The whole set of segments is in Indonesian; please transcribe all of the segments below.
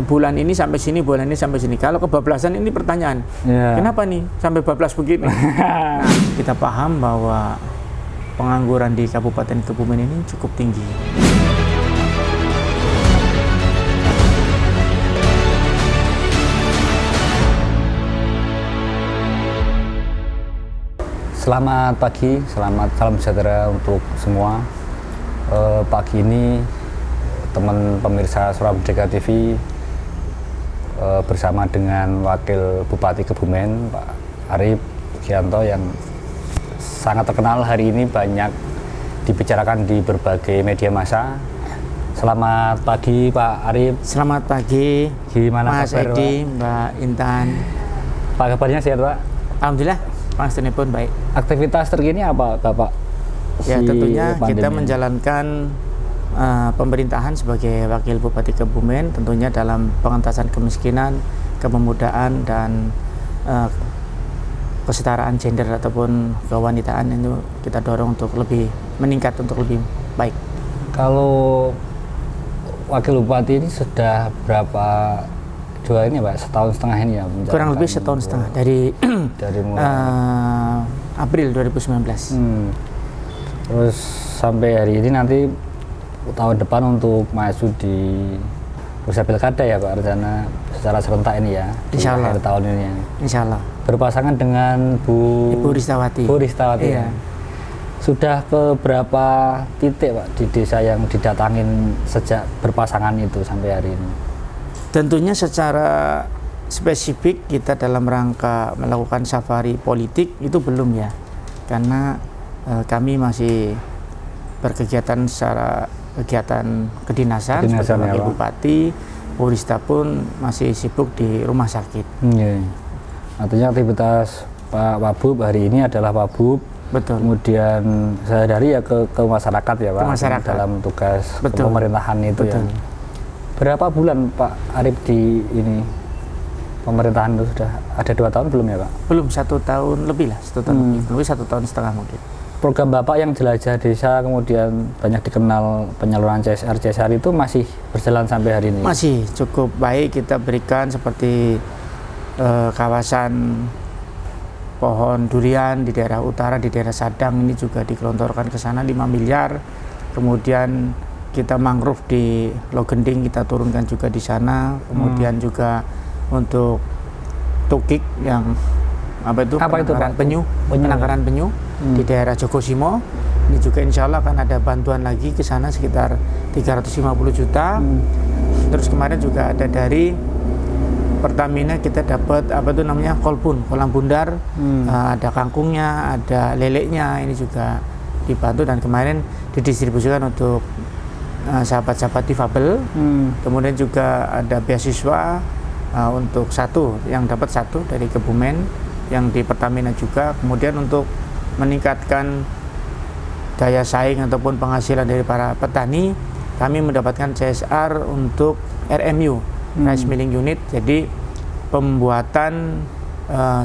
bulan ini sampai sini, bulan ini sampai sini. Kalau kebablasan ini pertanyaan, kenapa nih sampai bablas begini? Nah, kita paham bahwa pengangguran di Kabupaten Kebumen ini cukup tinggi. Selamat pagi, salam sejahtera untuk semua. Pagi ini teman pemirsa Suara Merdeka TV bersama dengan Wakil Bupati Kebumen Pak Arif Gianto yang sangat terkenal hari ini, banyak dibicarakan di berbagai media massa. Selamat pagi Pak Arif. Selamat pagi. Gimana Mas kabar, Edi, Pak? Mbak Intan. Pak, kabarnya sehat Pak? Alhamdulillah, Panasnya pun baik. Aktivitas terkini apa Bapak? Ya tentunya kita ini menjalankan pemerintahan sebagai Wakil Bupati Kebumen, tentunya dalam pengentasan kemiskinan, kepemudaan, dan kesetaraan gender ataupun kewanitaan itu kita dorong untuk lebih meningkat, untuk lebih baik. Kalau Wakil Bupati ini sudah berapa ini Pak, setahun setengah ini ya? Kurang lebih setahun setengah dari mulai April 2019. Terus sampai hari ini nanti tahun depan untuk maju di Bursa Pilkada ya Pak, rencana secara serentak ini ya? Insya Allah. Akhir tahun ini ya? Insya Allah. Berpasangan dengan Ibu Ristawati. Bu Ristawati. Iya. Ya? Sudah ke berapa titik Pak di desa yang didatangin sejak berpasangan itu sampai hari ini? Tentunya secara spesifik kita dalam rangka melakukan safari politik itu belum ya, karena kami masih berkegiatan secara kegiatan kedinasan sebagai ya, bupati. Bu Rista pun masih sibuk di rumah sakit. Artinya aktivitas Pak Wabub hari ini adalah Wabub. Betul. Kemudian sehari-hari ya ke masyarakat ya Pak, dalam tugas pemerintahan itu. Betul. Ya. Berapa bulan Pak Arif di ini pemerintahan itu sudah ada 2 tahun belum ya Pak? Belum, 1 tahun lebih lah, 1 tahun lebih, 1 tahun setengah mungkin. Program Bapak yang jelajah desa kemudian banyak dikenal penyaluran CSR itu masih berjalan sampai hari ini? Masih cukup baik kita berikan, seperti kawasan pohon durian di daerah utara, di daerah Sadang ini juga digelontorkan ke sana 5 miliar. Kemudian kita mangrove di Logending kita turunkan juga di sana. Kemudian juga untuk tukik yang penangkaran penyu, penangkaran penyu di daerah Jogosimo ini juga insya Allah akan ada bantuan lagi ke sana sekitar 350 juta. Terus kemarin juga ada dari Pertamina kita dapat kolam bundar, ada kangkungnya, ada leleknya, ini juga dibantu dan kemarin didistribusikan untuk sahabat-sahabat difabel. Kemudian juga ada beasiswa untuk yang dapat 1 dari Kebumen yang di Pertamina juga. Kemudian untuk meningkatkan daya saing ataupun penghasilan dari para petani, kami mendapatkan CSR untuk RMU, Rice Milling Unit. Jadi pembuatan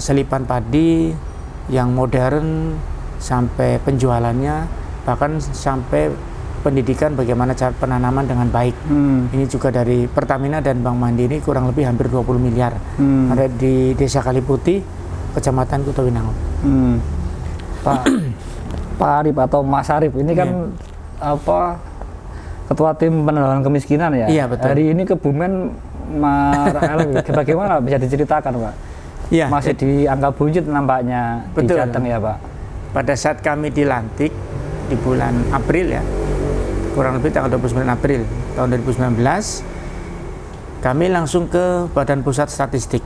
selipan padi yang modern sampai penjualannya, bahkan sampai pendidikan bagaimana cara penanaman dengan baik. Ini juga dari Pertamina dan Bank Mandiri, kurang lebih hampir 20 miliar. Ada di Desa Kaliputih, Kecamatan Kutowinangun. Pak Arif atau Mas Arif ini kan Ketua Tim Penanggulangan Kemiskinan ya? Iya, betul. Hari ini Kebumen bagaimana bisa diceritakan Pak? Iya, masih di angka buncit nampaknya. Betul. Di Jateng ya Pak? Pada saat kami dilantik di bulan April ya, kurang lebih tanggal 29 April tahun 2019, kami langsung ke Badan Pusat Statistik.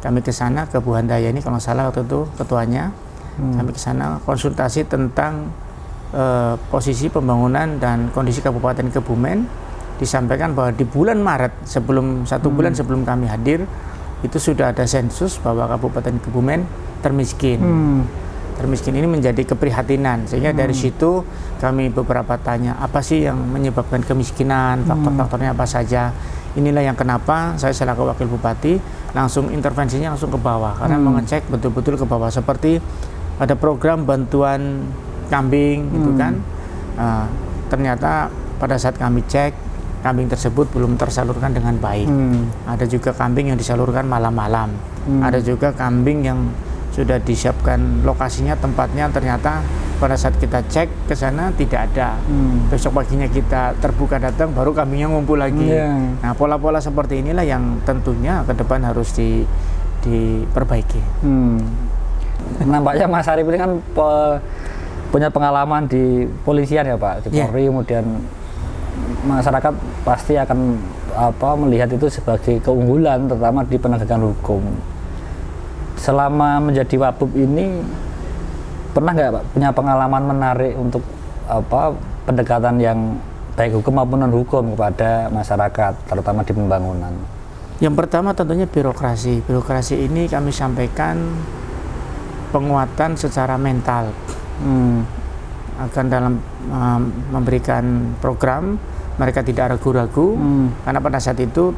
Kami ke sana, ke Bu Handaya ini kalau nggak salah waktu itu ketuanya. Kami ke sana konsultasi tentang posisi pembangunan dan kondisi Kabupaten Kebumen. Disampaikan bahwa di bulan Maret, sebelum 1 bulan sebelum kami hadir, itu sudah ada sensus bahwa Kabupaten Kebumen termiskin. Termiskin ini menjadi keprihatinan, sehingga dari situ kami beberapa tanya apa sih yang menyebabkan kemiskinan, faktor-faktornya apa saja. Inilah yang kenapa saya selaku Wakil Bupati langsung intervensinya langsung ke bawah, karena mengecek betul-betul ke bawah. Seperti ada program bantuan kambing gitu kan, ternyata pada saat kami cek kambing tersebut belum tersalurkan dengan baik. Ada juga kambing yang disalurkan malam-malam. Ada juga kambing yang sudah disiapkan lokasinya, tempatnya, ternyata pada saat kita cek ke sana tidak ada. Besok paginya kita terbuka datang, baru kambingnya ngumpul lagi. Nah, pola-pola seperti inilah yang tentunya ke depan harus diperbaiki. Nampaknya Mas Arif ini kan punya pengalaman di polisian ya Pak, di Polri, kemudian masyarakat pasti akan melihat itu sebagai keunggulan, terutama di penegakan hukum. Selama menjadi Wabub ini pernah nggak Pak punya pengalaman menarik untuk pendekatan yang baik hukum maupun non hukum kepada masyarakat, terutama di pembangunan? Yang pertama tentunya birokrasi. Birokrasi ini kami sampaikan penguatan secara mental. Akan dalam memberikan program mereka tidak ragu-ragu, karena pada saat itu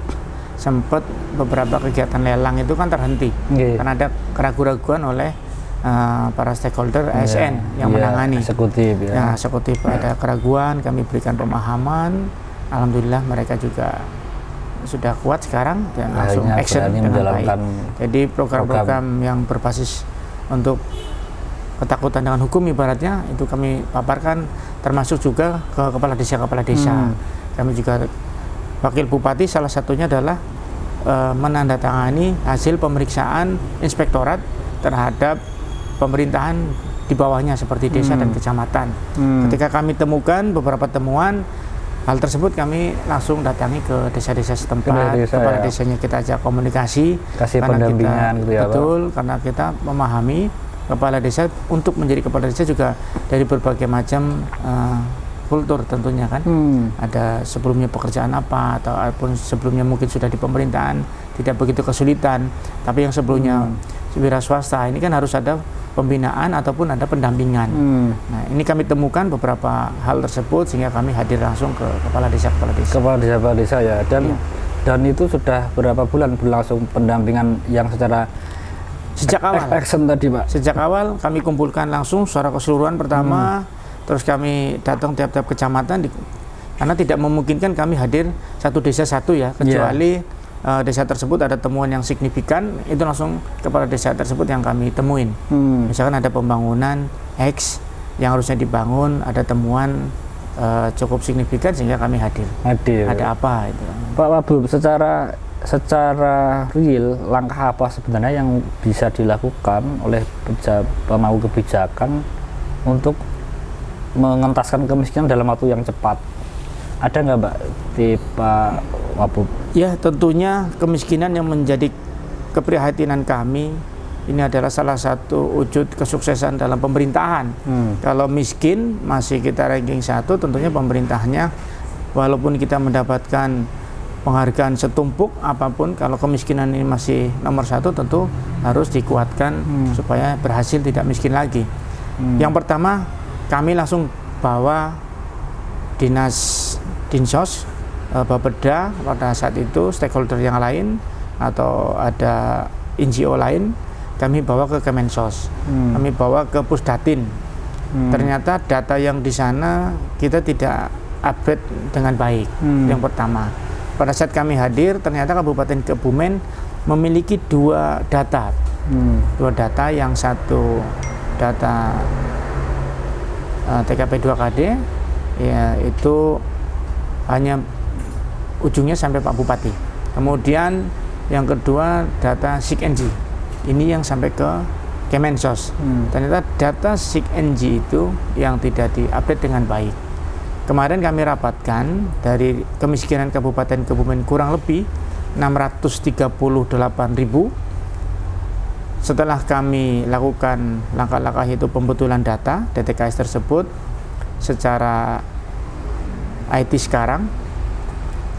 sempat beberapa kegiatan lelang itu kan terhenti karena ada keraguan-raguan oleh para stakeholder ASN yang menangani. Eksekutif ada keraguan, kami berikan pemahaman. Alhamdulillah mereka juga sudah kuat sekarang dan langsung action dengan baik. Jadi program-program yang berbasis untuk ketakutan dengan hukum ibaratnya itu kami paparkan, termasuk juga ke kepala desa. Kami juga wakil bupati salah satunya adalah menandatangani hasil pemeriksaan inspektorat terhadap pemerintahan di bawahnya seperti desa dan kecamatan. Ketika kami temukan beberapa temuan hal tersebut, kami langsung datangi ke desa-desa setempat, kepala desanya kita ajak komunikasi, kasih pendampingan gitu ya, betul, karena kita memahami kepala desa untuk menjadi kepala desa juga dari berbagai macam kultur tentunya kan. Ada sebelumnya pekerjaan apa, ataupun sebelumnya mungkin sudah di pemerintahan tidak begitu kesulitan, tapi yang sebelumnya wira swasta ini kan harus ada pembinaan ataupun ada pendampingan. Nah, ini kami temukan beberapa hal tersebut sehingga kami hadir langsung ke kepala desa ya. Dan itu sudah berapa bulan berlangsung pendampingan yang secara sejak awal action tadi Pak? Sejak awal kami kumpulkan langsung secara keseluruhan pertama, terus kami datang tiap-tiap kecamatan karena tidak memungkinkan kami hadir satu desa satu ya, kecuali desa tersebut ada temuan yang signifikan, itu langsung kepala desa tersebut yang kami temuin. Misalkan ada pembangunan X yang harusnya dibangun, ada temuan cukup signifikan sehingga kami hadir. Ada apa itu? Pak Wabub, secara real langkah apa sebenarnya yang bisa dilakukan oleh pemangku kebijakan untuk mengentaskan kemiskinan dalam waktu yang cepat? Ada nggak Mbak di Pak Wabub? Ya, tentunya kemiskinan yang menjadi keprihatinan kami ini adalah salah satu wujud kesuksesan dalam pemerintahan. Kalau miskin masih kita ranking 1, tentunya pemerintahnya walaupun kita mendapatkan penghargaan setumpuk apapun, kalau kemiskinan ini masih nomor 1 tentu harus dikuatkan supaya berhasil tidak miskin lagi. Yang pertama, kami langsung bawa Dinsos, Bapeda pada saat itu, stakeholder yang lain atau ada NGO lain, kami bawa ke Kemensos, kami bawa ke Pusdatin. Ternyata data yang di sana kita tidak update dengan baik. Yang pertama, pada saat kami hadir, ternyata Kabupaten Kebumen memiliki dua data, yang satu data TKP 2KD, ya itu hanya ujungnya sampai Pak Bupati. Kemudian yang kedua data SIG-NG, ini yang sampai ke Kemensos. Ternyata data SIG-NG itu yang tidak diupdate dengan baik. Kemarin kami rapatkan dari kemiskinan Kabupaten Kebumen kurang lebih 638.000. Setelah kami lakukan langkah-langkah itu pembetulan data DTKS tersebut secara IT sekarang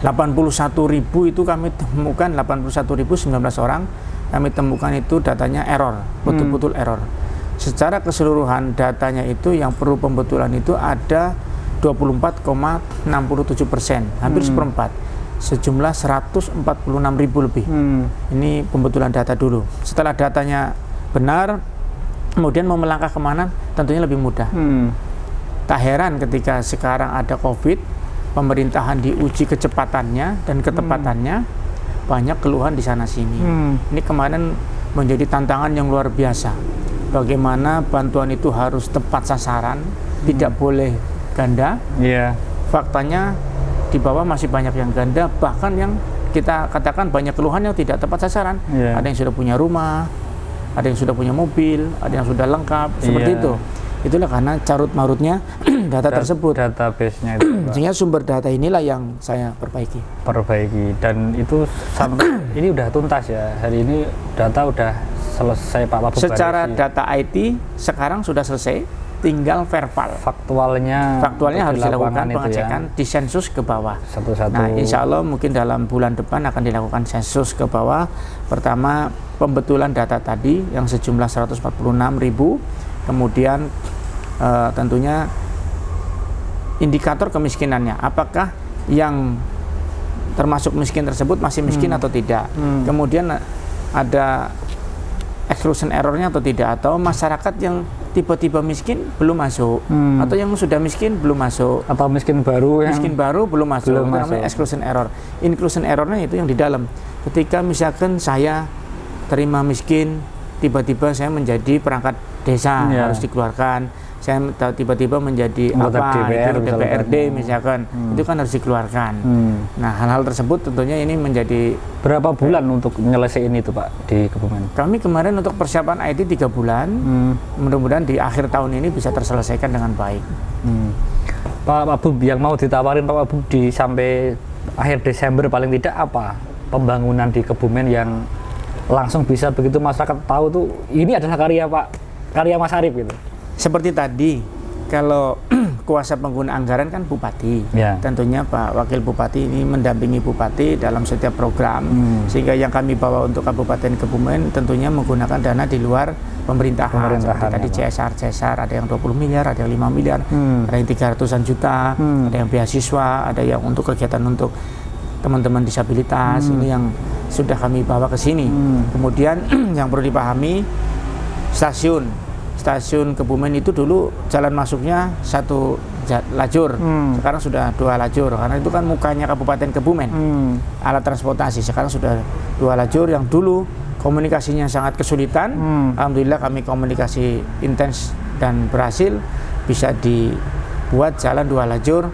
81.000 itu kami temukan 81.019 orang kami temukan itu datanya error, betul-betul error. Secara keseluruhan datanya itu yang perlu pembetulan itu ada 24,67%, hampir seperempat, sejumlah 146.000 lebih. Ini pembetulan data dulu. Setelah datanya benar, kemudian mau melangkah kemana tentunya lebih mudah. Tak heran ketika sekarang ada COVID, pemerintahan diuji kecepatannya dan ketepatannya, banyak keluhan di sana sini. Ini kemarin menjadi tantangan yang luar biasa. Bagaimana bantuan itu harus tepat sasaran, tidak boleh ganda. Faktanya di bawah masih banyak yang ganda, bahkan yang kita katakan banyak keluhan yang tidak tepat sasaran. Ada yang sudah punya rumah, ada yang sudah punya mobil, ada yang sudah lengkap, seperti itu. Itulah karena carut marutnya data tersebut. Database-nya itu. Sehingga sumber data inilah yang saya perbaiki. Dan itu sampai ini udah tuntas ya. Hari ini data udah selesai Pak Wabub. Secara data IT sekarang sudah selesai, tinggal verbal. Faktualnya harus dilakukan pengecekan di sensus ke bawah. Satu-satu. Nah, insya Allah mungkin dalam bulan depan akan dilakukan sensus ke bawah. Pertama, pembetulan data tadi yang sejumlah 146.000. Kemudian tentunya indikator kemiskinannya, apakah yang termasuk miskin tersebut masih miskin atau tidak. Kemudian ada exclusion errornya atau tidak, atau masyarakat yang tiba-tiba miskin belum masuk, atau yang sudah miskin belum masuk, atau miskin baru belum masuk. Itu namanya exclusion error. Inclusion errornya itu yang di dalam. Ketika misalkan saya terima miskin, tiba-tiba saya menjadi perangkat desa, harus dikeluarkan. Saya tiba-tiba menjadi DPRD misalkan, itu kan harus dikeluarkan. Nah, hal-hal tersebut tentunya ini menjadi. Berapa bulan untuk menyelesaikan itu Pak di Kebumen? Kami kemarin untuk persiapan IT 3 bulan, mudah-mudahan di akhir tahun ini bisa terselesaikan dengan baik. Pak Wabub, yang mau ditawarin Pak Wabub di sampai akhir Desember paling tidak apa pembangunan di Kebumen yang langsung bisa begitu masyarakat tahu tuh ini adalah karya Mas Arif gitu. Seperti tadi, kalau kuasa pengguna anggaran kan Bupati, tentunya Pak Wakil Bupati ini mendampingi Bupati dalam setiap program, sehingga yang kami bawa untuk Kabupaten Kebumen tentunya menggunakan dana di luar pemerintahan. Seperti tadi CSR, ada yang 20 miliar, ada yang 5 miliar, ada yang 300-an juta, ada yang beasiswa, ada yang untuk kegiatan untuk teman-teman disabilitas, ini yang sudah kami bawa ke sini. Kemudian yang perlu dipahami, stasiun Kebumen itu dulu jalan masuknya 1 lajur, sekarang sudah 2 lajur, karena itu kan mukanya Kabupaten Kebumen, alat transportasi. Sekarang sudah 2 lajur, yang dulu komunikasinya sangat kesulitan. Alhamdulillah kami komunikasi intens dan berhasil, bisa dibuat jalan 2 lajur.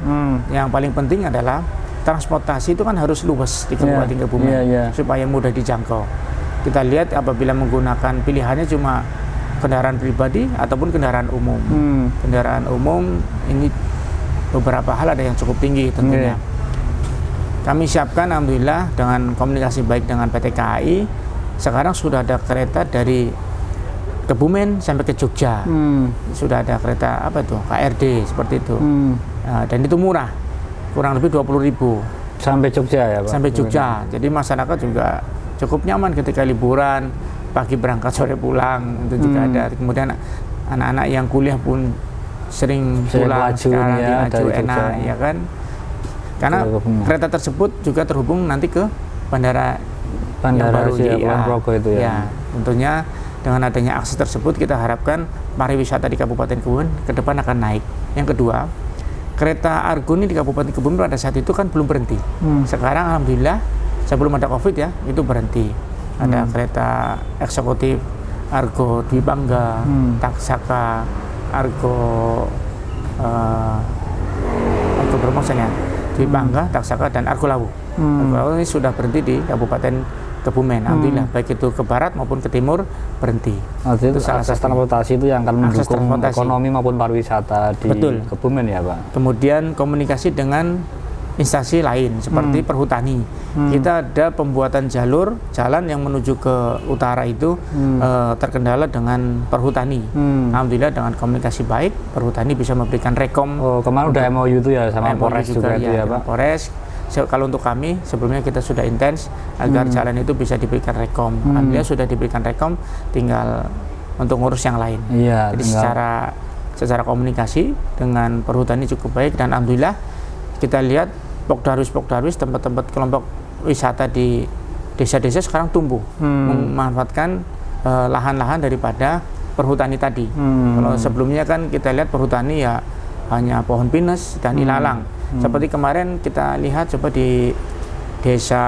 Yang paling penting adalah transportasi itu kan harus luas di Kabupaten Kebumen, supaya mudah dijangkau. Kita lihat apabila menggunakan pilihannya cuma kendaraan pribadi ataupun kendaraan umum. Kendaraan umum ini beberapa hal ada yang cukup tinggi tentunya. Kami siapkan alhamdulillah dengan komunikasi baik dengan PT KAI. Sekarang sudah ada kereta dari Kebumen sampai ke Jogja. Sudah ada kereta KRD seperti itu. Dan itu murah, kurang lebih 20.000 sampai Jogja ya Pak. Sampai Jogja. Jadi masyarakat juga cukup nyaman ketika liburan, pagi berangkat sore pulang, itu juga ada. Kemudian anak-anak yang kuliah pun sering pulang sekarang dilaju enak, ya kan? Karena kereta tersebut juga terhubung nanti ke bandara yang baru itu ya. Tentunya dengan adanya akses tersebut kita harapkan pariwisata di Kabupaten Kebumen ke depan akan naik. Yang kedua, kereta Argo ini di Kabupaten Kebumen pada saat itu kan belum berhenti. Sekarang alhamdulillah sebelum ada Covid ya, itu berhenti. Ada kereta eksekutif Argo Dwi Bangga, Taksaka, Argo Bromosen ya, Dwi Bangga, Taksaka, dan Argo Lawu. Argo Lawu ini sudah berhenti di Kabupaten Kebumen. Alhamdulillah, baik itu ke barat maupun ke timur berhenti. Itu salah satu transportasi itu yang akan mendukung ekonomi maupun pariwisata di Kebumen ya Pak. Kemudian komunikasi dengan instansi lain seperti perhutani. Kita ada pembuatan jalan yang menuju ke utara itu terkendala dengan perhutani. Alhamdulillah dengan komunikasi baik, perhutani bisa memberikan rekom. Kemarin udah MOU itu ya sama Polres juga itu ya Pak. Polres. Kalau untuk kami sebelumnya kita sudah intens agar jalan itu bisa diberikan rekom. Alhamdulillah sudah diberikan rekom, tinggal untuk ngurus yang lain. Jadi secara komunikasi dengan perhutani cukup baik, dan alhamdulillah kita lihat Pokdarwis, tempat-tempat kelompok wisata di desa-desa sekarang tumbuh, memanfaatkan lahan-lahan daripada perhutani tadi. Kalau sebelumnya kan kita lihat perhutani ya hanya pohon pinus dan ilalang. Seperti kemarin kita lihat coba di desa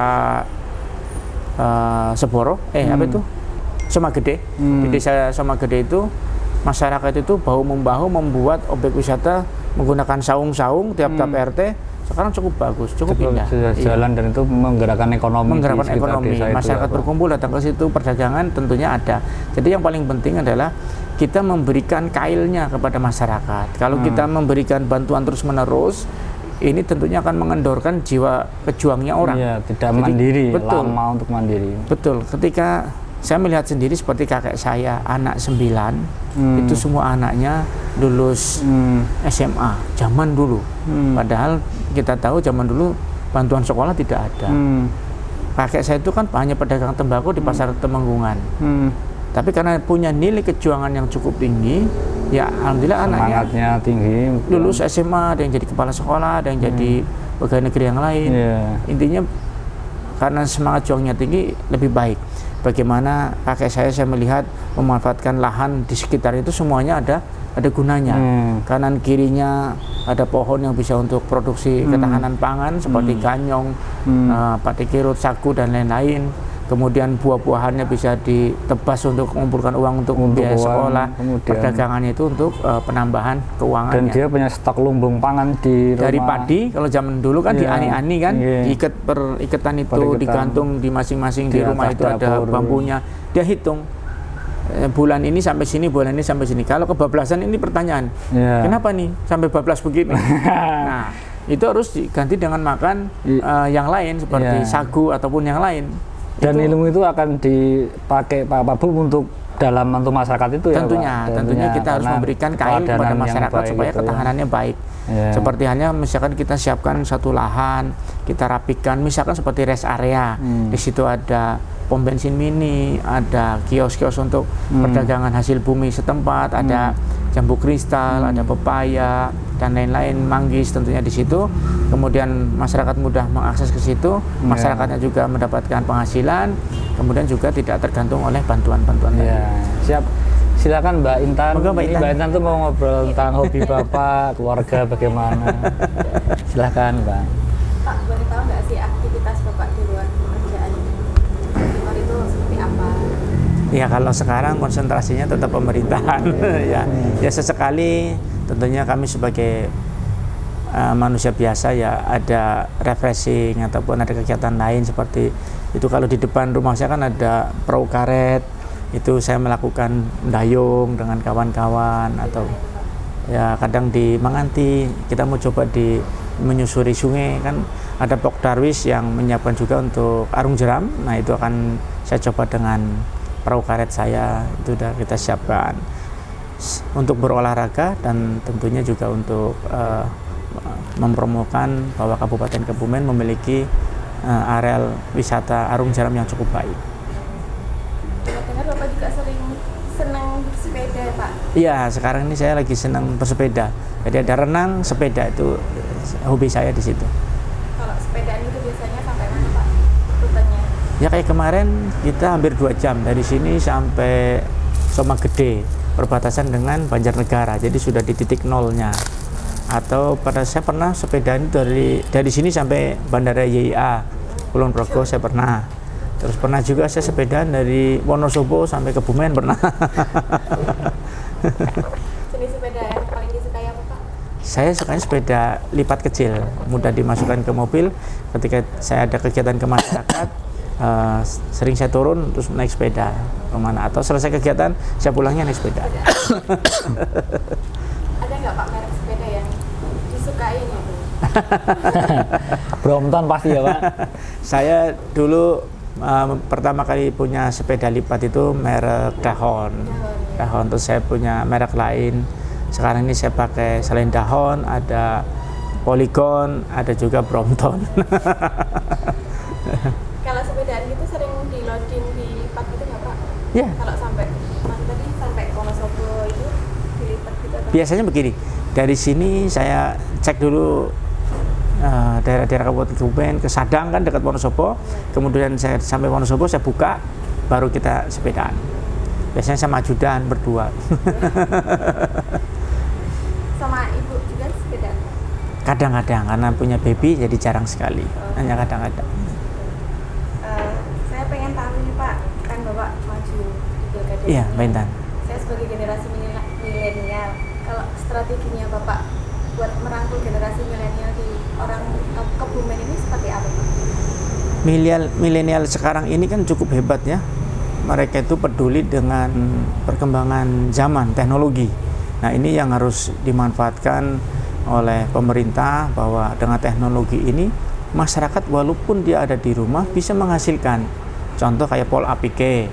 Seboro, apa itu? Somagede. Di desa Somagede itu masyarakat itu bahu-membahu membuat objek wisata menggunakan saung-saung tiap-tiap RT. Sekarang cukup bagus, cukup indah. Jalan dan itu menggerakkan ekonomi. Menggerakkan ekonomi. Masyarakat berkumpul datang ke situ, perdagangan tentunya ada. Jadi yang paling penting adalah kita memberikan kailnya kepada masyarakat. Kalau kita memberikan bantuan terus-menerus, ini tentunya akan mengendorkan jiwa pejuangnya orang. Iya, tidak mandiri, betul, lama untuk mandiri. Betul. Ketika saya melihat sendiri seperti kakek saya, anak 9, itu semua anaknya lulus SMA zaman dulu. Padahal kita tahu zaman dulu bantuan sekolah tidak ada. Kakek saya itu kan hanya pedagang tembakau di pasar Temenggungan. Tapi karena punya nilai kejuangan yang cukup tinggi, ya alhamdulillah semangatnya tinggi. Lulus SMA, ada yang jadi kepala sekolah, ada yang jadi pegawai negeri yang lain. Intinya karena semangat juangnya tinggi, lebih baik. Bagaimana kakek saya melihat memanfaatkan lahan di sekitar itu semuanya ada gunanya. Kanan kirinya ada pohon yang bisa untuk produksi ketahanan pangan seperti ganyong, pati kirut, sagu dan lain-lain. Kemudian buah-buahannya bisa ditebas untuk mengumpulkan uang untuk biaya sekolah. Perdagangannya itu untuk penambahan keuangannya. Dan dia punya stok lumbung pangan di rumah. Dari padi, kalau zaman dulu kan diani-ani kan, diikat perikatan itu digantung di masing-masing di rumah itu ada bambunya. Dia hitung bulan ini sampai sini, bulan ini sampai sini. Kalau kebablasan ini pertanyaan, kenapa nih sampai bablas begini? Nah, itu harus diganti dengan makan yang lain seperti sagu ataupun yang lain. Dan ilmu itu akan dipakai Pak Bu untuk untuk masyarakat itu tentunya kita harus memberikan kail kepada masyarakat supaya ketahanannya baik. Seperti hanya misalkan kita siapkan satu lahan, kita rapikan, misalkan seperti rest area. Di situ ada pom bensin mini, ada kios-kios untuk perdagangan hasil bumi setempat, ada jambu kristal, ada pepaya dan lain-lain, manggis tentunya di situ. Kemudian masyarakat mudah mengakses ke situ, masyarakatnya juga mendapatkan penghasilan, kemudian juga tidak tergantung oleh bantuan-bantuan. Siap. Silakan Mbak Intan. Mbak Intan tuh mau ngobrol tentang hobi Bapak, keluarga bagaimana. Silakan, Bang. Pak, boleh tahu nggak sih aktivitas Bapak di luar pekerjaan? Di luar itu seperti apa? Ya kalau sekarang konsentrasinya tetap pemerintahan. Ya sesekali tentunya kami sebagai manusia biasa ya ada refreshing ataupun ada kegiatan lain seperti itu. Kalau di depan rumah saya kan ada perahu karet, itu saya melakukan dayung dengan kawan-kawan, atau ya kadang di Manganti kita mau coba di menyusuri sungai, kan ada Pok Darwis yang menyiapkan juga untuk arung jeram. Nah itu akan saya coba dengan perahu karet saya, itu sudah kita siapkan untuk berolahraga dan tentunya juga untuk mempromokan bahwa Kabupaten Kebumen memiliki areal wisata arung jeram yang cukup baik. Dengar Bapak juga sering senang bersepeda ya Pak? Iya, sekarang ini saya lagi senang bersepeda. Jadi ada renang, sepeda, itu hobi saya di situ. Kalau sepedaan itu biasanya sampai mana Pak rutenya? Ya kayak kemarin kita hampir 2 jam dari sini sampai Somagede, perbatasan dengan Banjarnegara. Jadi sudah di titik nolnya. Atau saya pernah sepedaan dari sini sampai Bandara YIA Kulon Progo saya pernah. Terus pernah juga saya sepedaan dari Wonosobo sampai Kebumen pernah. Jenis sepeda yang paling disukai apa Pak? Saya sukanya sepeda lipat kecil, mudah dimasukkan ke mobil. Ketika saya ada kegiatan ke masyarakat, sering saya turun terus naik sepeda kemana, atau selesai kegiatan saya pulangnya naik sepeda. Ada nggak Pak merek sepeda yang disukai gitu? Brompton pasti ya Pak. Saya dulu pertama kali punya sepeda lipat itu merek Dahon. Terus saya punya merek lain. Sekarang ini saya pakai selain Dahon ada Polygon, ada juga Brompton. Kalau sepedaan gitu sering di loading di part gitu nggak Pak? Ya. Kalau sampai tadi sampai Wonosobo itu dilipat gitu atau? Biasanya begini, dari sini saya cek dulu daerah-daerah Kabupaten Kebumen ke Sadang kan dekat Wonosobo. Kemudian saya sampai Wonosobo saya buka, baru kita sepedaan. Biasanya sama ajudan berdua. Sama ibu juga sepedaan? Kadang-kadang karena punya baby jadi jarang sekali, hanya kadang-kadang. Saya pengen tahu nih Pak, kan Bapak maju di Pilkada. Iya, Mbak Intan. Saya sebagai generasi milenial, kalau strateginya Bapak buat merangkul generasi milenial di orang Kebumen ini seperti apa Pak? Milenial sekarang ini kan cukup hebat ya. Mereka itu peduli dengan perkembangan zaman, teknologi. Nah, ini yang harus dimanfaatkan oleh pemerintah, bahwa dengan teknologi ini masyarakat walaupun dia ada di rumah bisa menghasilkan. Contoh kayak Pol APK.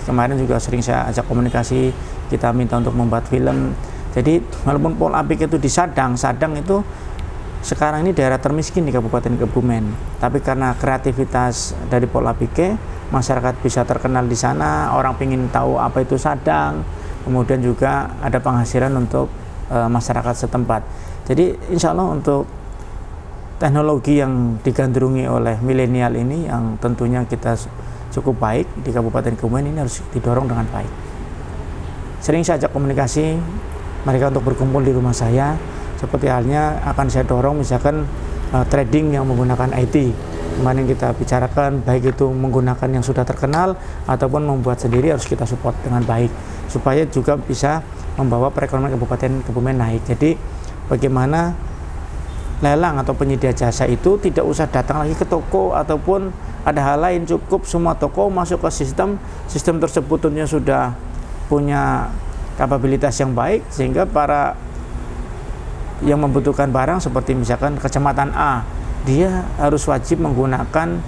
Kemarin juga sering saya ajak komunikasi, kita minta untuk membuat film. Jadi walaupun Pol APK itu di Sadang itu sekarang ini daerah termiskin di Kabupaten Kebumen. Tapi karena kreativitas dari Pol APK, masyarakat bisa terkenal di sana, orang ingin tahu apa itu Sadang, kemudian juga ada penghasilan untuk masyarakat setempat. Jadi insya Allah untuk teknologi yang digandrungi oleh milenial ini yang tentunya kita cukup baik di Kabupaten Kebumen ini harus didorong dengan baik. Sering saya ajak komunikasi mereka untuk berkumpul di rumah saya, seperti halnya akan saya dorong misalkan trading yang menggunakan IT. Kemarin kita bicarakan baik itu menggunakan yang sudah terkenal ataupun membuat sendiri, harus kita support dengan baik supaya juga bisa membawa perekonomian Kabupaten Kebumen naik. Jadi bagaimana lelang atau penyedia jasa itu tidak usah datang lagi ke toko ataupun ada hal lain, cukup semua toko masuk ke sistem tersebut tentunya sudah punya kapabilitas yang baik sehingga para yang membutuhkan barang seperti misalkan kecamatan A, dia harus wajib menggunakan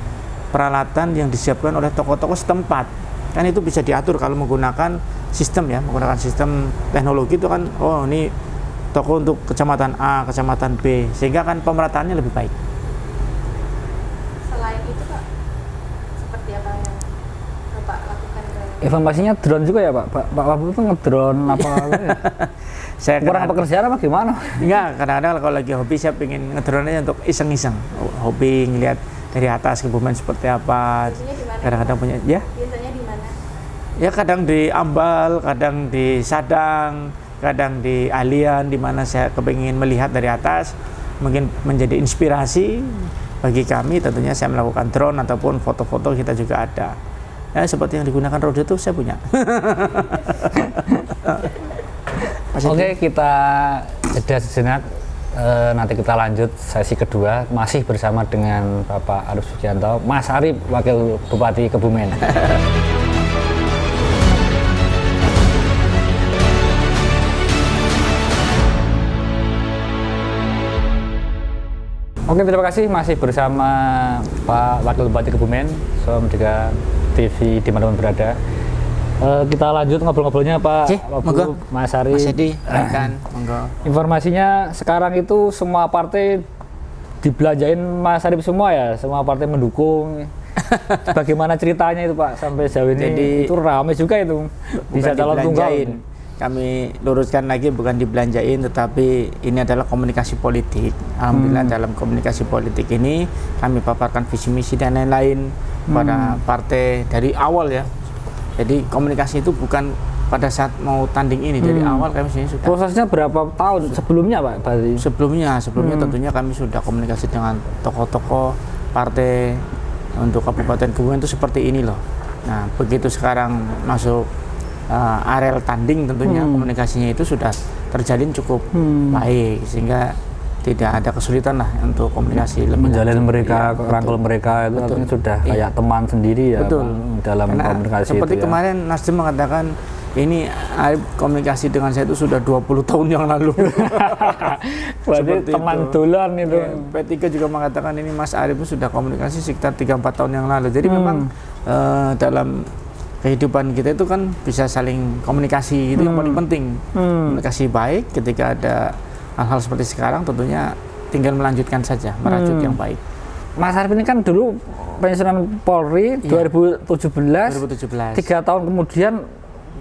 peralatan yang disiapkan oleh toko-toko setempat. Kan itu bisa diatur kalau menggunakan sistem ya, menggunakan sistem teknologi itu kan, oh ini toko untuk kecamatan A, kecamatan B, sehingga kan pemerataannya lebih baik. Selain itu Pak, seperti apa yang Bapak lakukan ke... Informasinya drone juga ya Pak? Pak Wabu itu ngedrone apa? Saya kurang pekerjaan apa gimana? Enggak, kadang-kadang kalau lagi hobi saya pengen ngedrone aja untuk iseng-iseng. Hobi ngelihat dari atas Kebumen seperti apa. Kadang-kadang punya, ya? Biasanya di mana? Ya kadang di Ambal, kadang di Sadang, kadang di Alian, di mana saya kepingin melihat dari atas, mungkin menjadi inspirasi bagi kami. Tentunya saya melakukan drone ataupun foto-foto kita juga ada. Ya, seperti yang digunakan Roda itu saya punya. Oke, kita jeda sejenak. Nanti kita lanjut sesi kedua masih bersama dengan Bapak Arif Sugianto, Mas Arif, Wakil Bupati Kebumen. Oke, terima kasih masih bersama Pak Wakil Bupati Kebumen, Som juga TV dimanapun berada. Kita lanjut ngobrol-ngobrolnya Pak Wabu, Mas Arif. Mas Edi, rekan, monggo. Informasinya sekarang itu semua partai dibelanjain Mas Arif semua ya, semua partai mendukung. Bagaimana ceritanya itu Pak sampai sejauh ini? Jadi, itu ramai juga itu, bisa calon tunggal. Kami luruskan lagi, bukan dibelanjain, tetapi ini adalah komunikasi politik. Alhamdulillah dalam komunikasi politik ini kami paparkan visi misi dan lain-lain pada partai dari awal ya. Jadi komunikasi itu bukan pada saat mau tanding ini, dari awal kami sudah. Prosesnya berapa tahun sebelumnya Pak? Berarti? Sebelumnya tentunya kami sudah komunikasi dengan tokoh-tokoh partai untuk Kabupaten Kebumen itu seperti ini loh. Nah begitu sekarang masuk areal tanding tentunya komunikasinya itu sudah terjalin cukup baik sehingga tidak ada kesulitan lah untuk komunikasi lebih menjalin mereka, rangkul mereka itu artinya sudah kayak teman sendiri ya. Betul. Pak, dalam karena komunikasi seperti itu, kemarin ya. Nasdem mengatakan ini Arif komunikasi dengan saya itu sudah 20 tahun yang lalu. Berarti teman duluan itu. Ya, P3 juga mengatakan ini Mas Arif itu sudah komunikasi sekitar 3-4 tahun yang lalu. Jadi memang dalam kehidupan kita itu kan bisa saling komunikasi, itu yang paling penting. Komunikasi baik, ketika ada hal-hal seperti sekarang tentunya tinggal melanjutkan saja, merajut yang baik. Mas Arif ini kan dulu pensiunan Polri 2017, 3 tahun kemudian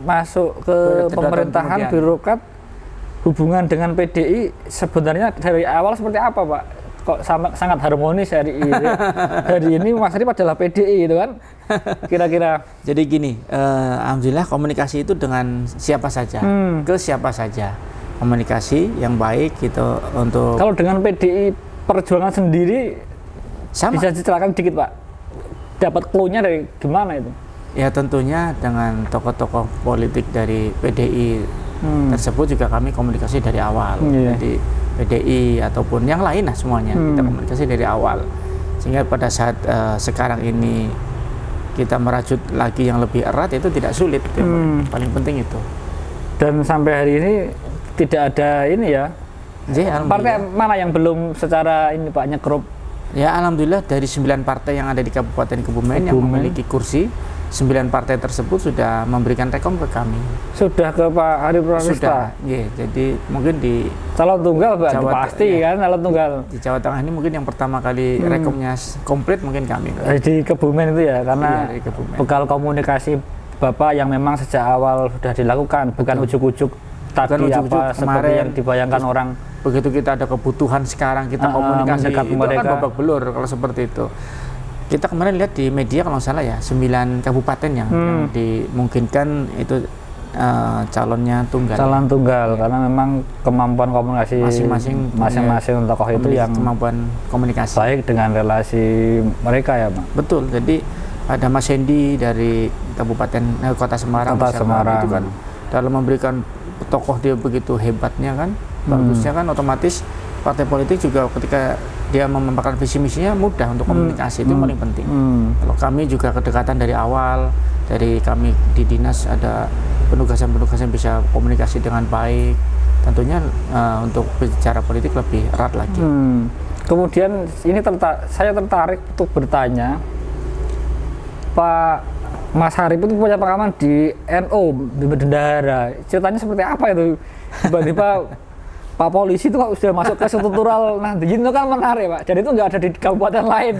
masuk ke pemerintahan birokrat. Hubungan dengan PDI sebenarnya dari awal seperti apa Pak? Kok sangat harmonis hari ini? Hari ini Mas Arif adalah PDI itu kan? Kira-kira. Jadi gini, alhamdulillah komunikasi itu dengan siapa saja, ke siapa saja. komunikasi yang baik gitu untuk. Kalau dengan PDI Perjuangan sendiri Sama. bisa diceritakan dikit Pak, dapat clue-nya dari gimana itu? Ya tentunya dengan tokoh-tokoh politik dari PDI tersebut juga kami komunikasi dari awal. Jadi PDI ataupun yang lain lah semuanya kita komunikasi dari awal. Sehingga pada saat sekarang ini kita merajut lagi yang lebih erat itu tidak sulit. Yang paling penting itu. Dan sampai hari ini tidak ada ini ya. Partai mana yang belum secara ini Pak nyegrup? Ya alhamdulillah dari 9 partai yang ada di Kabupaten Kebumen yang memiliki kursi, 9 partai tersebut sudah memberikan rekom ke kami. Sudah ke Pak Arif Pranista? Sudah, ya, jadi mungkin di calon tunggal Pak, Jawa, pasti ya, kan calon tunggal. Di Jawa Tengah ini mungkin yang pertama kali rekomnya komplit mungkin kami. Di Kebumen itu ya, karena bekal komunikasi Bapak yang memang sejak awal sudah dilakukan, bukan ujuk-ujuk tadi apa seperti yang dibayangkan orang. Begitu kita ada kebutuhan sekarang kita komunikasi itu kan babak belur kalau seperti itu. Kita kemarin lihat di media kalau nggak salah ya 9 kabupaten yang dimungkinkan itu calonnya tunggal. Calon tunggal karena memang kemampuan komunikasi masing-masing tokoh itu yang kemampuan komunikasi baik dengan relasi mereka ya Pak. Betul. Jadi ada Mas Hendy dari Kabupaten Kota Semarang, itu kan dalam memberikan tokoh dia begitu hebatnya kan. Bagusnya kan otomatis partai politik juga ketika dia memaparkan visi misinya mudah untuk komunikasi itu yang paling penting. Kalau kami juga kedekatan dari awal, dari kami di dinas ada penugasan-penugasan bisa komunikasi dengan baik. Tentunya untuk bicara politik lebih erat lagi. Kemudian ini saya tertarik untuk bertanya, Pak Mas Harip itu punya pengalaman di NU di bendahara. Ceritanya seperti apa itu? Tiba-tiba Pak polisi itu kok sudah masuk ke struktural Nahdliyin itu kan menarik Pak. Jadi itu nggak ada di kabupaten lain.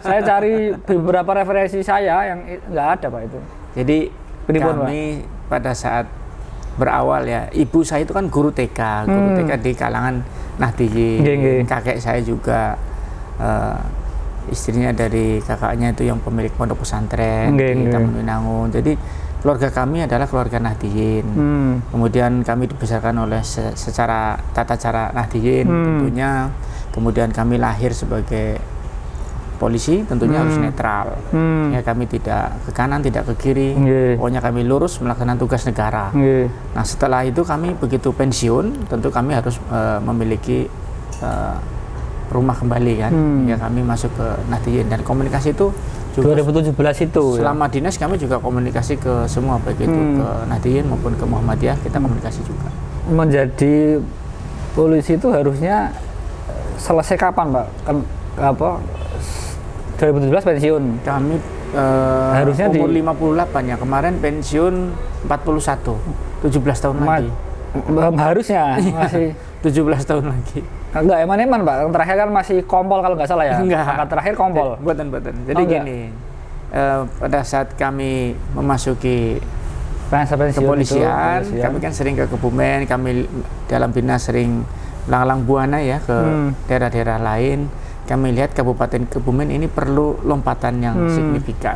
Saya cari beberapa referensi saya yang nggak ada Pak itu. Jadi Penipun, kami pada saat berawal ya, ibu saya itu kan guru TK di kalangan Nahdliyin. Kakek saya juga istrinya dari kakaknya itu yang pemilik pondok pesantren di Taman Winangun. Jadi keluarga kami adalah keluarga Nahdliyin. Kemudian kami dibesarkan oleh secara tata cara Nahdliyin tentunya. Kemudian kami lahir sebagai polisi, tentunya harus netral. Ya kami tidak ke kanan, tidak ke kiri. Pokoknya kami lurus melaksanakan tugas negara. Nah setelah itu kami begitu pensiun, tentu kami harus memiliki rumah kembali kan. Ya kami masuk ke Nahdliyin dan komunikasi itu juga 2017 itu selama dinas kami juga komunikasi ke semua baik itu ke Nahdliyin maupun ke Muhammadiyah kita komunikasi juga. Menjadi polisi itu harusnya selesai kapan Pak? Kan apa 2017 pensiun. Kami harusnya umur 58 ya, kemarin pensiun 41, 17 tahun lagi. Harusnya masih 17 tahun lagi. Enggak eman-eman Pak, yang terakhir kan masih kompol kalau nggak salah ya? Enggak. Angkat terakhir kompol? Buatan. Jadi gini, pada saat kami memasuki kepolisian, kami kan sering ke Kebumen, kami dalam dinas sering lalang buana ya ke daerah-daerah lain. Kami lihat Kabupaten Kebumen ini perlu lompatan yang signifikan.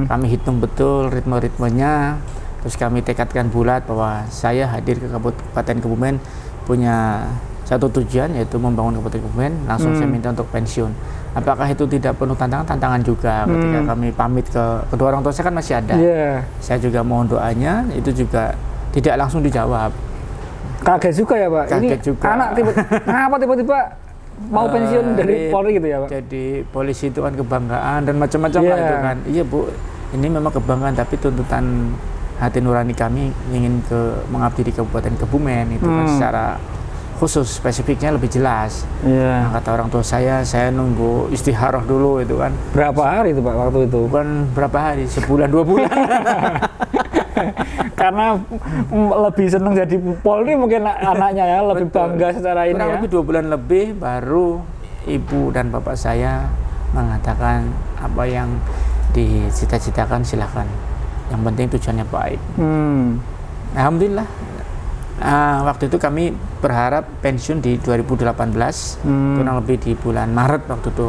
Kami hitung betul ritme-ritmenya, terus kami tekadkan bulat bahwa saya hadir ke Kabupaten Kebumen punya satu tujuan yaitu membangun Kabupaten Kebumen, langsung saya minta untuk pensiun. Apakah itu tidak penuh tantangan juga ketika kami pamit ke kedua orang tua saya kan masih ada. Saya juga mohon doanya, itu juga tidak langsung dijawab. Kaget juga ya Pak? Kaget juga. Anak kenapa tiba-tiba mau pensiun dari Polri gitu ya Pak? Jadi polisi itu kan kebanggaan dan macam-macam lah itu kan. Iya Bu, ini memang kebanggaan tapi tuntutan hati nurani kami ingin mengabdi di Kabupaten Kebumen itu kan secara khusus spesifiknya lebih jelas. Nah, kata orang tua saya nunggu istikharah dulu itu kan. Berapa hari itu Pak waktu itu? Bukan berapa hari, sebulan 2 bulan. Karena lebih senang jadi Polri mungkin anaknya ya, lebih bangga secara ini ya. Lebih 2 bulan lebih baru ibu dan bapak saya mengatakan apa yang dicita-citakan silakan. Yang penting tujuannya baik. Alhamdulillah. Waktu itu kami berharap pensiun di 2018, kurang lebih di bulan Maret waktu itu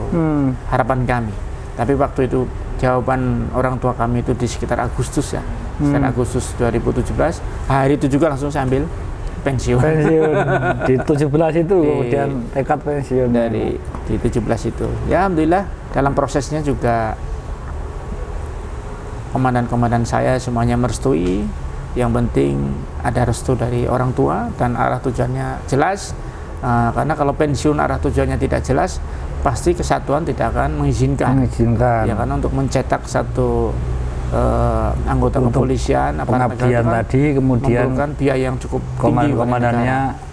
harapan kami. Tapi waktu itu jawaban orang tua kami itu di sekitar Agustus ya, sekitar Agustus 2017. Hari itu juga langsung saya ambil pensiun. Di 17 itu kemudian tekad pensiun Di 17 itu. Ya alhamdulillah dalam prosesnya juga komandan-komandan saya semuanya merestui. Yang penting ada restu dari orang tua dan arah tujuannya jelas. Karena kalau pensiun arah tujuannya tidak jelas, pasti kesatuan tidak akan mengizinkan. Ya, karena untuk mencetak satu anggota untuk kepolisian pengabdian tadi, kemudian memerlukan biaya yang cukup tinggi.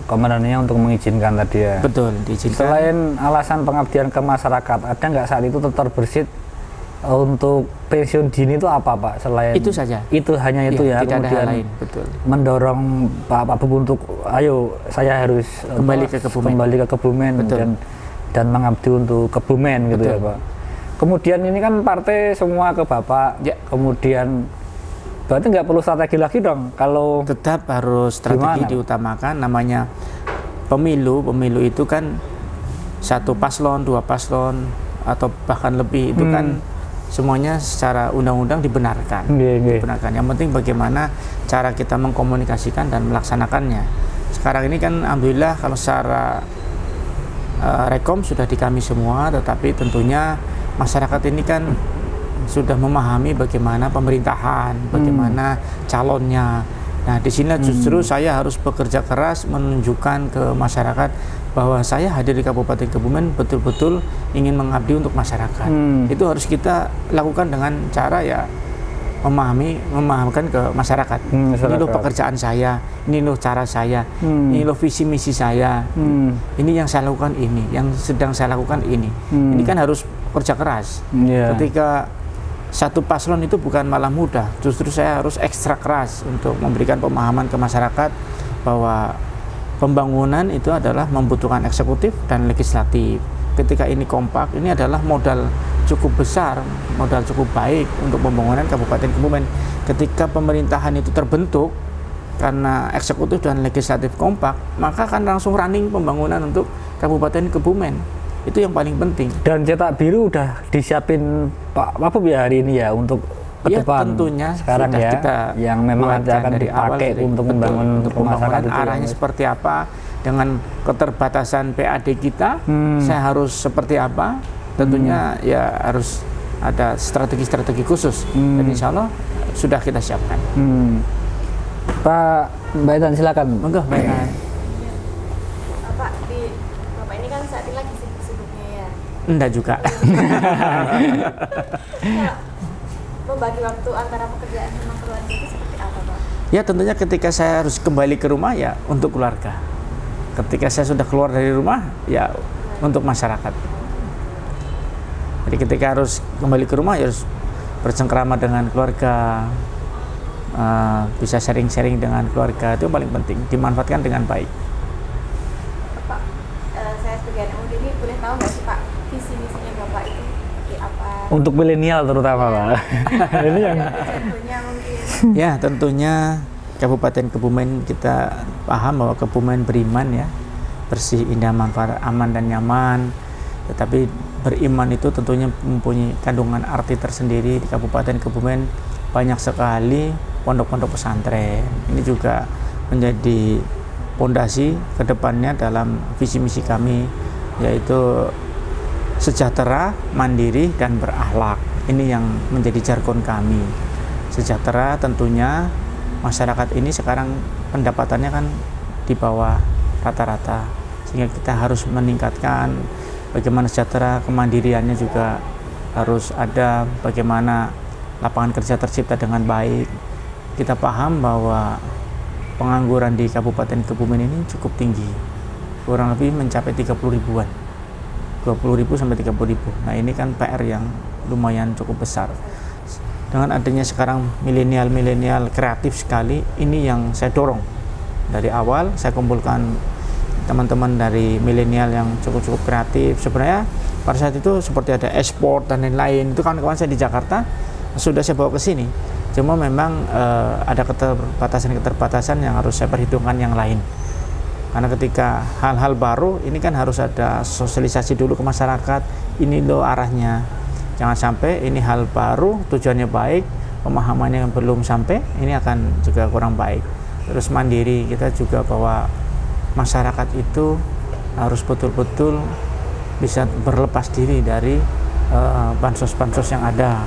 Komandannya untuk mengizinkan tadi ya. Betul, diizinkan. Selain alasan pengabdian ke masyarakat, ada nggak saat itu terbersit untuk pensiun dini itu apa Pak? Selain itu saja. Itu hanya itu ya. Tidak kemudian ada hal lain. Betul. Mendorong Pak Bub untuk ayo saya harus kembali ke Kebumen. dan mengabdi untuk Kebumen gitu ya Pak. Kemudian ini kan partai semua ke Bapak. Ya. Kemudian berarti nggak perlu strategi lagi dong kalau tetap harus strategi diutamakan. Namanya pemilu itu kan satu paslon, dua paslon atau bahkan lebih itu kan semuanya secara undang-undang dibenarkan. Dibenarkan. Yang penting bagaimana cara kita mengkomunikasikan dan melaksanakannya. Sekarang ini kan alhamdulillah kalau secara rekom sudah di kami semua, tetapi tentunya masyarakat ini kan sudah memahami bagaimana pemerintahan, bagaimana calonnya. Nah, di sini justru saya harus bekerja keras menunjukkan ke masyarakat bahwa saya hadir di Kabupaten Kebumen betul-betul ingin mengabdi untuk masyarakat. Itu harus kita lakukan dengan cara ya memahamkan ke masyarakat. Ini loh pekerjaan saya, ini loh cara saya, ini loh visi misi saya, ini yang saya lakukan ini, yang sedang saya lakukan ini. Ini kan harus kerja keras. Ketika satu paslon itu bukan malah mudah, justru saya harus ekstra keras untuk memberikan pemahaman ke masyarakat bahwa pembangunan itu adalah membutuhkan eksekutif dan legislatif. Ketika ini kompak, ini adalah modal cukup besar, modal cukup baik untuk pembangunan Kabupaten Kebumen. Ketika pemerintahan itu terbentuk karena eksekutif dan legislatif kompak, maka akan langsung running pembangunan untuk Kabupaten Kebumen. Itu yang paling penting. Dan cetak biru udah disiapin Pak Bub ya hari ini ya untuk ke depan. Tentunya sekarang ya kita yang memang akan dipakai untuk membangun masyarakat itu arahnya seperti apa, dengan keterbatasan PAD kita saya harus seperti apa. Tentunya ya harus ada strategi-strategi khusus dan insya Allah sudah kita siapkan. Pak Mbak Etan silakan. Monggo Mbak Etan. Bapak ini kan saat ini lagi sibuk-sibuknya ya. Enggak juga. Membagi waktu antara pekerjaan sama keluarga itu seperti apa Pak? Ya tentunya ketika saya harus kembali ke rumah ya untuk keluarga. Ketika saya sudah keluar dari rumah ya untuk masyarakat. Jadi ketika harus kembali ke rumah ya harus bercengkrama dengan keluarga, bisa sharing-sharing dengan keluarga, itu paling penting, dimanfaatkan dengan baik. Pak, saya sebagai anak muda ini boleh tahu nggak sih Pak visi misinya Bapak itu seperti apa? Untuk milenial terutama Pak. Ini yang mungkin. Ya tentunya Kabupaten Kebumen kita paham bahwa Kebumen beriman ya, bersih, indah, manfaat, aman dan nyaman. Tetapi beriman itu tentunya mempunyai kandungan arti tersendiri. Di Kabupaten Kebumen banyak sekali pondok-pondok pesantren. Ini juga menjadi pondasi kedepannya dalam visi misi kami, yaitu sejahtera, mandiri, dan berakhlak. Ini yang menjadi jargon kami. Sejahtera tentunya masyarakat ini sekarang pendapatannya kan di bawah rata-rata, sehingga kita harus meningkatkan bagaimana sejahtera, kemandiriannya juga harus ada, bagaimana lapangan kerja tercipta dengan baik. Kita paham bahwa pengangguran di Kabupaten Kebumen ini cukup tinggi, kurang lebih mencapai 30 ribuan, 20.000 sampai 30.000. Nah ini kan PR yang lumayan cukup besar. Dengan adanya sekarang milenial kreatif sekali, ini yang saya dorong dari awal. Saya kumpulkan teman-teman dari milenial yang cukup kreatif. Sebenarnya pada saat itu seperti ada ekspor dan lain-lain, itu kawan-kawan saya di Jakarta sudah saya bawa ke sini. Cuma memang ada keterbatasan yang harus saya perhitungkan yang lain. Karena ketika hal-hal baru ini kan harus ada sosialisasi dulu ke masyarakat, ini loh arahnya. Jangan sampai ini hal baru, tujuannya baik, pemahamannya yang belum sampai, ini akan juga kurang baik. terus mandiri. Kita juga bahwa masyarakat itu harus betul-betul bisa berlepas diri dari bansos-bansos yang ada.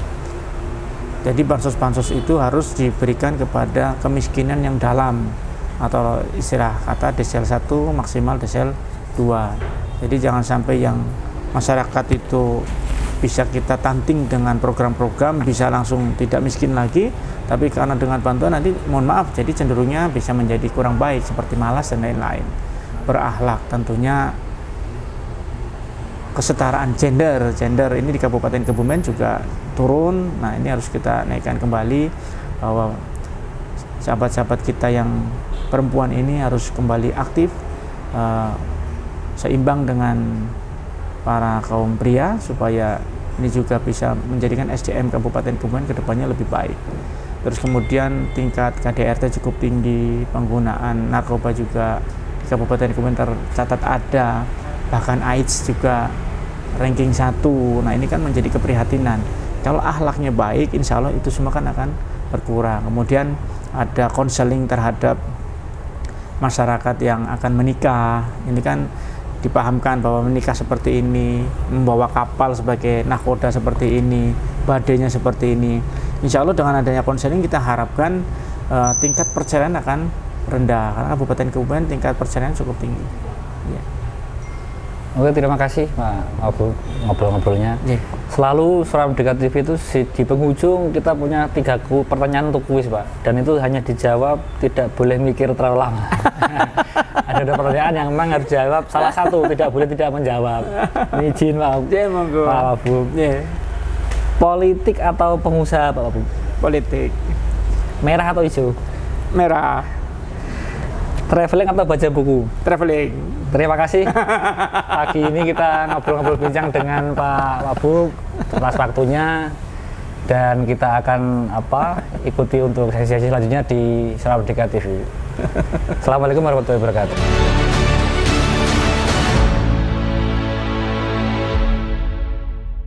Jadi bansos-bansos itu harus diberikan kepada kemiskinan yang dalam, atau istilah kata desel 1 maksimal desel 2. Jadi jangan sampai yang masyarakat itu bisa kita tanting dengan program-program bisa langsung tidak miskin lagi, tapi karena dengan bantuan nanti mohon maaf jadi cenderungnya bisa menjadi kurang baik seperti malas dan lain-lain. Berakhlak tentunya, kesetaraan gender ini di Kabupaten Kebumen juga turun. Nah ini harus kita naikkan kembali, bahwa sahabat-sahabat kita yang perempuan ini harus kembali aktif, seimbang dengan para kaum pria, supaya ini juga bisa menjadikan SDM Kabupaten Kebumen kedepannya lebih baik. Terus kemudian tingkat KDRT cukup tinggi, penggunaan narkoba juga di Kabupaten Kebumen tercatat ada, bahkan AIDS juga ranking 1. Nah ini kan menjadi keprihatinan. Kalau akhlaknya baik, insya Allah itu semua kan akan berkurang. Kemudian ada konseling terhadap masyarakat yang akan menikah. Ini kan dipahamkan bahwa menikah seperti ini, membawa kapal sebagai nahkoda seperti ini, badainya seperti ini. Insya Allah dengan adanya konseling kita harapkan tingkat perceraian akan rendah, karena Kabupaten Kebumen tingkat perceraian cukup tinggi. Ya. Oke, terima kasih Pak Abu ngobrol-ngobrolnya. Ya. Selalu Suara Merdeka TV itu di penghujung kita punya 3 pertanyaan untuk kuis Pak, dan itu hanya dijawab, tidak boleh mikir terlalu lama. Ada 2 pertanyaan yang memang harus dijawab, salah satu tidak boleh tidak menjawab. Ini izin Pak Abu. Ya. Politik atau pengusaha Pak Abu? Politik. Merah atau hijau? Merah. Traveling atau baca buku? Traveling. Terima kasih. Pagi ini kita ngobrol-ngobrol bincang dengan Pak Abu atas waktunya, dan kita akan ikuti untuk sesi-sesi selanjutnya di Suara Merdeka TV. Assalamualaikum warahmatullahi wabarakatuh.